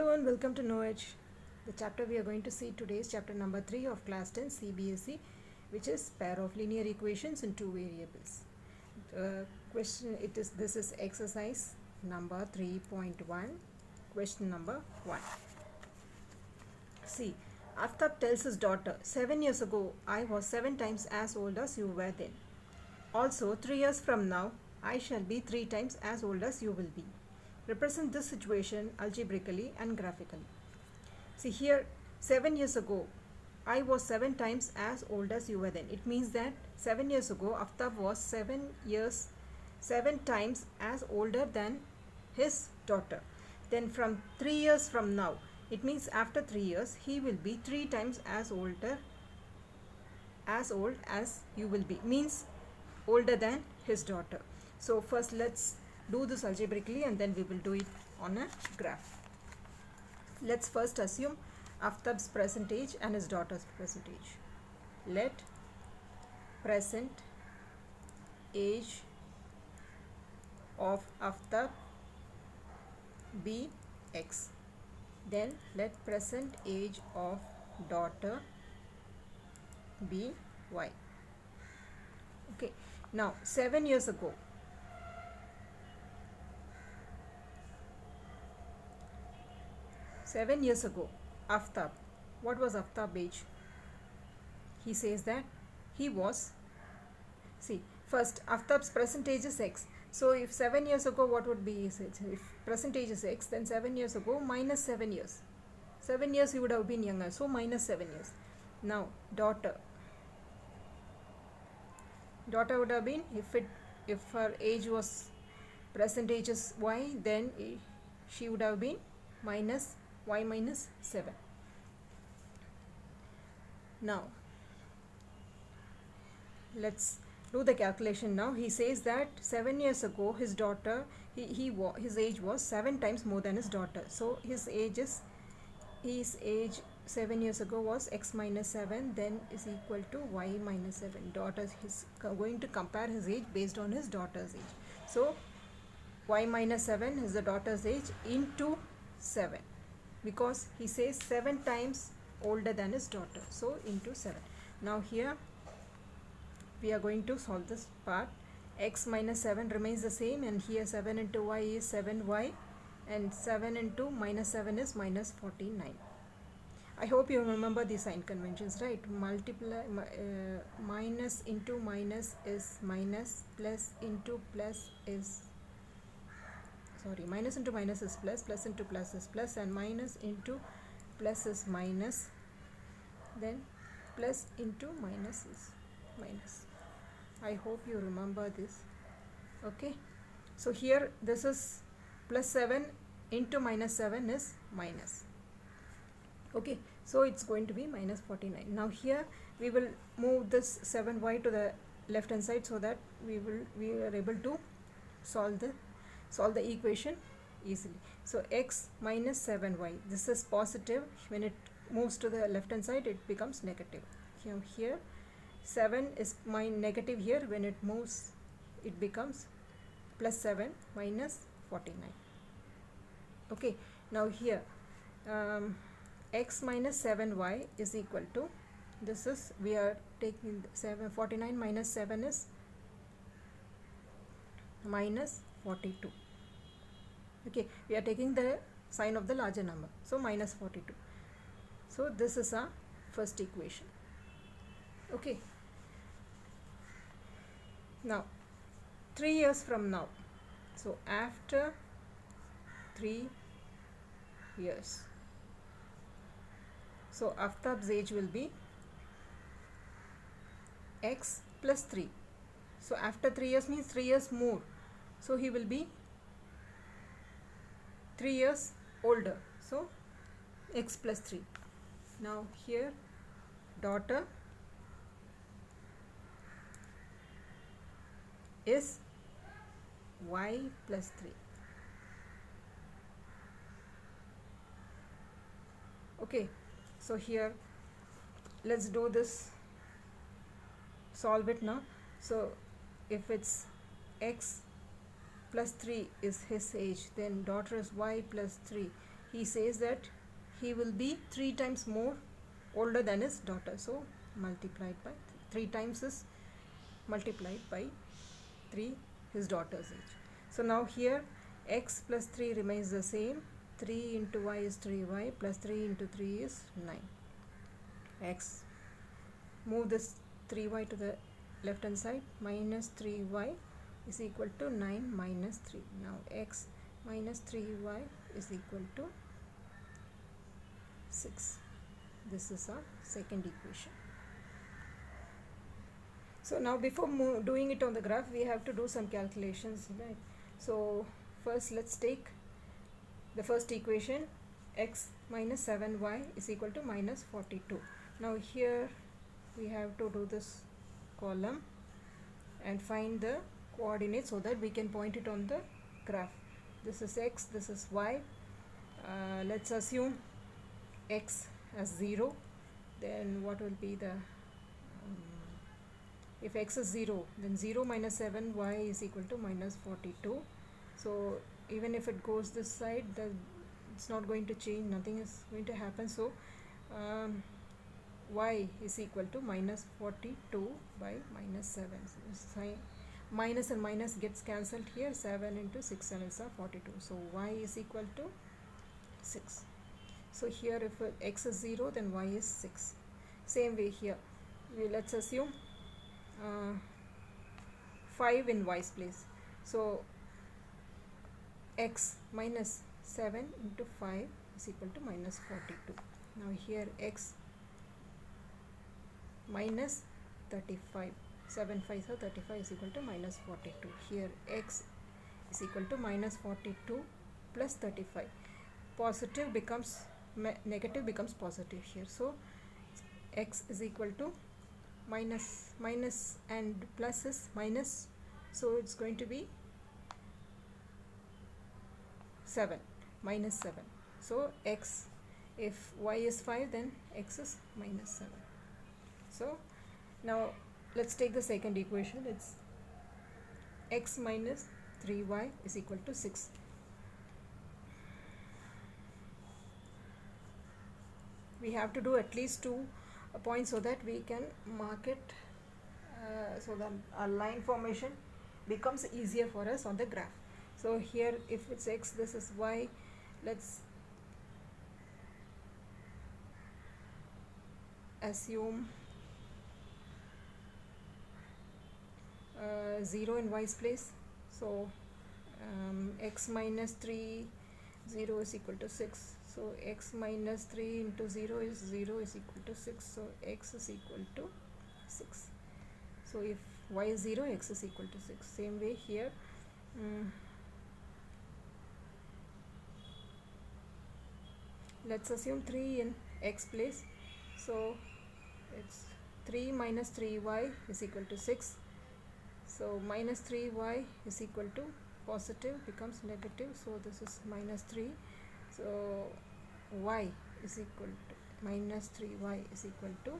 welcome to Knowledge. The chapter we are going to see today is chapter number 3 of class 10 CBSE, which is pair of linear equations in two variables. This is exercise number 3.1, question number 1. See, Aftab tells his daughter, 7 years ago I was 7 times as old as you were then. Also, 3 years from now I shall be 3 times as old as you will be. Represent this situation algebraically and graphically. See here, 7 years ago, I was 7 times as old as you were then. It means that 7 years ago, Aftab was 7 times as older than his daughter. Then from 3 years from now, it means after 3 years, he will be 3 times as old as you will be. Means older than his daughter. So first let's do this algebraically and then we will do it on a graph. Let's first assume Aftab's present age and his daughter's present age. Let present age of Aftab be x. Then let present age of daughter be y. Okay, now 7 years ago, Aftab, what was Aftab's age? He says that he was, see, first Aftab's present age is x. So if 7 years ago, what would be his age? If present age is x, then 7 years ago minus 7 years. 7 years he would have been younger, so minus 7 years. Now daughter would have been, if her age was, present age is y, then she would have been minus y minus 7. Now let's do the calculation. Now he says that 7 years ago his daughter, his age was 7 times more than his daughter. So his age 7 years ago was x minus 7, then is equal to y minus 7. Daughter is going to compare his age based on his daughter's age. So y minus 7 is the daughter's age into 7, because he says 7 times older than his daughter, so into 7. Now here we are going to solve this part. X minus 7 remains the same, and here 7 into y is 7y, and 7 into minus 7 is minus 49. I hope you remember the sign conventions, right? Multiply, minus into minus is minus, plus into plus is, sorry, minus into minus is plus, plus into plus is plus, and minus into plus is minus, then plus into minus is minus. I hope you remember this. Okay, so here this is plus 7 into minus 7 is minus. Okay, so it's going to be minus 49. Now here we will move this 7y to the left hand side so that we are able to solve the equation easily. So x minus 7y, this is positive. When it moves to the left hand side, it becomes negative. Here 7 is negative. Here when it moves, it becomes plus 7 minus 49. Okay, now here x minus 7y is equal to, this is, we are taking 49 minus 7 is minus 42. Okay, we are taking the sign of the larger number, so minus 42. So this is our first equation. Okay, now 3 years from now, so after 3 years, so Aftab's age will be x plus 3. So after 3 years means 3 years more, so he will be 3 years older, so x plus 3. Now here daughter is y plus 3. Okay, so here let's do this, solve it now. So if it's x plus 3 is his age, then daughter is y plus 3. he says that he will be 3 times more older than his daughter. So multiplied by 3 times is multiplied by 3 his daughter's age. So now here x plus 3 remains the same. 3 into y is 3y plus 3 into 3 is 9. X, move this 3y to the left hand side, minus 3y is equal to 9 minus 3. Now x minus 3y is equal to 6. This is our second equation. So now before doing it on the graph, we have to do some calculations, right? So first let's take the first equation, x minus 7y is equal to minus 42. Now here we have to do this column and find the coordinates so that we can point it on the graph. This is x, this is y. Let's assume x as 0. Then what will be the if x is 0, then 0 minus 7y is equal to minus 42. So even if it goes this side, it's not going to change, nothing is going to happen. So y is equal to minus 42 by minus 7. So minus and minus gets cancelled here. 7 into 6 sevens are 42. So y is equal to 6. So here if x is 0, then y is 6. Same way here, let's assume 5 in y's place. So x minus 7 into 5 is equal to minus 42. Now here x minus 35, 7 5s are 35 is equal to minus 42. Here x is equal to minus 42 plus 35. Positive becomes negative becomes positive here. So x is equal to minus and plus is minus, so it's going to be 7, minus 7. So x, if y is 5, then x is minus 7. So now let's take the second equation. It's x minus 3y is equal to 6. We have to do at least 2 points so that we can mark it, so that our line formation becomes easier for us on the graph. So here if it's x, this is y. Let's assume 0 in y's place. So x minus 3, 0 is equal to 6. So x minus 3 into 0 is equal to 6. So x is equal to 6. So if y is 0, x is equal to 6. Same way here, let's assume 3 in x place. So it's 3 minus 3y is equal to 6. So minus 3y is equal to positive becomes negative. So this is minus 3. So y is equal to minus 3y is equal to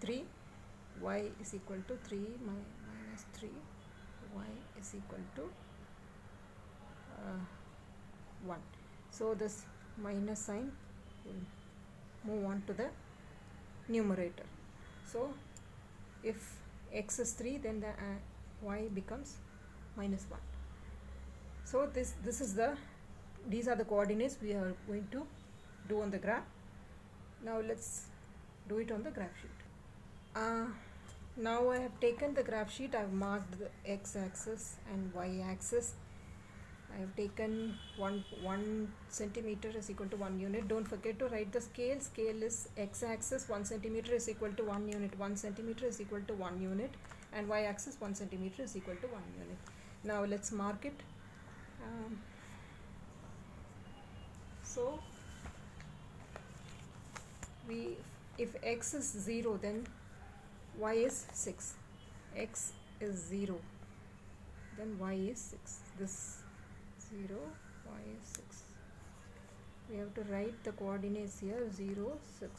3. Y is equal to 3 minus 3. Y is equal to 1. So this minus sign will move on to the numerator. So if x is 3, then the y becomes minus 1. So these are the coordinates we are going to do on the graph. Now let's do it on the graph sheet. Now I have taken the graph sheet. I have marked the x-axis and y-axis. I have taken 1 centimeter is equal to 1 unit. Don't forget to write the scale. Scale is x-axis 1 centimeter is equal to 1 unit. 1 centimeter is equal to 1 unit, and y-axis 1 centimeter is equal to 1 unit. Now let's mark it. So if x is 0, then y is 6. X is 0, then y is 6. This 0, y is 6. We have to write the coordinates here, 0, 6.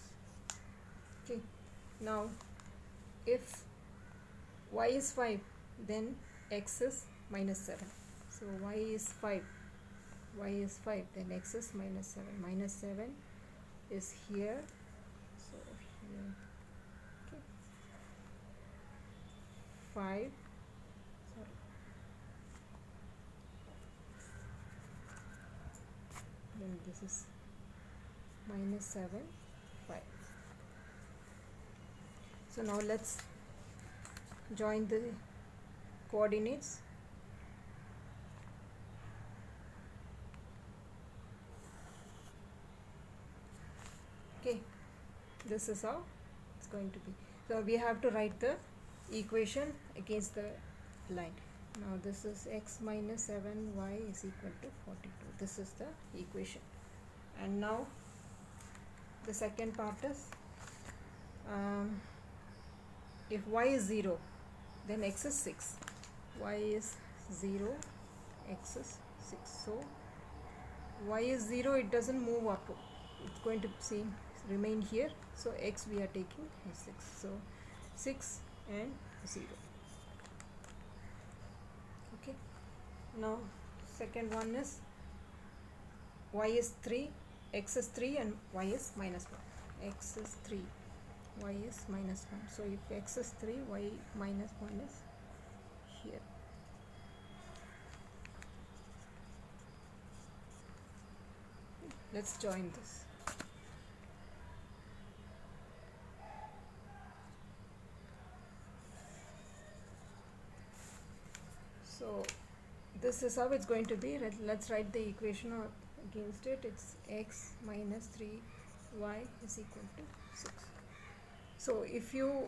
Okay. Now if y is 5, then x is minus 7. So y is 5, y is 5, then x is minus 7. Minus 7 is here, so here, okay, 5, sorry, then this is minus 7, 5. So now let's join the coordinates. Okay, this is how it's going to be. So we have to write the equation against the line. Now this is x minus 7y is equal to 42. This is the equation. And now the second part is, if y is 0, then x is 6. Y is 0, x is 6. So y is 0, it doesn't move up. It's going to remain here. So x we are taking is 6. So 6 and 0. Okay. Now second one is y is 3, x is 3 and y is minus 1. X is 3, y is minus 1. So if x is 3, y minus 1 is here. Let's join this. So this is how it's going to be. Let's write the equation against it. It's x minus 3y is equal to 6. So if you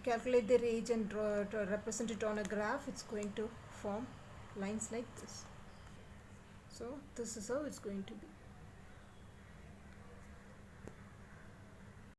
calculate the range and represent it on a graph, it's going to form lines like this. So this is how it's going to be.